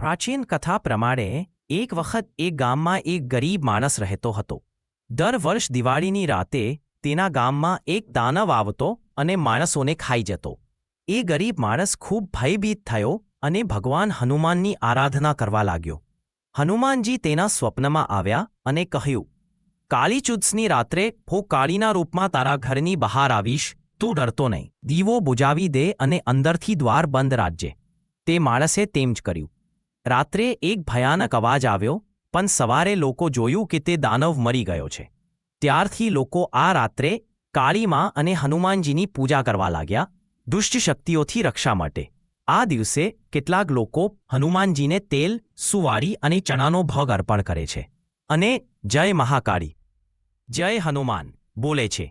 પ્રાચીન કથા પ્રમાણે એક વખત એક ગામમાં એક ગરીબ માણસ રહેતો હતો. દર વર્ષ દિવાળીની રાતે તેના ગામમાં એક દાનવ આવતો અને માણસોને ખાઈ જતો. એ ગરીબ માણસ ખૂબ ભયભીત થયો અને ભગવાન હનુમાનની આરાધના કરવા લાગ્યો. હનુમાનજી તેના સ્વપ્નમાં આવ્યા અને કહ્યું, કાળી ચૂડસની રાત્રે હું કાળીના રૂપમાં તારા ઘરની બહાર આવીશ, તું ડરતો નહીં. દીવો બુજાવી દે અને અંદરથી દ્વાર બંધ રાખજે. તે માણસે તેમ જ કર્યું. રાત્રે એક ભયાનક અવાજ આવ્યો, પણ સવારે લોકો જોયું કે તે દાનવ મરી ગયો છે. ત્યારથી લોકો આ રાત્રે કાળીમાં અને હનુમાનજીની પૂજા કરવા લાગ્યા, દુષ્ટ શક્તિઓથી રક્ષા માટે. આ દિવસે કેટલાક લોકો હનુમાનજીને તેલ, સુવારી અને ચણાનો ભોગ અર્પણ કરે છે અને જય મહાકાળી, જય હનુમાન બોલે છે.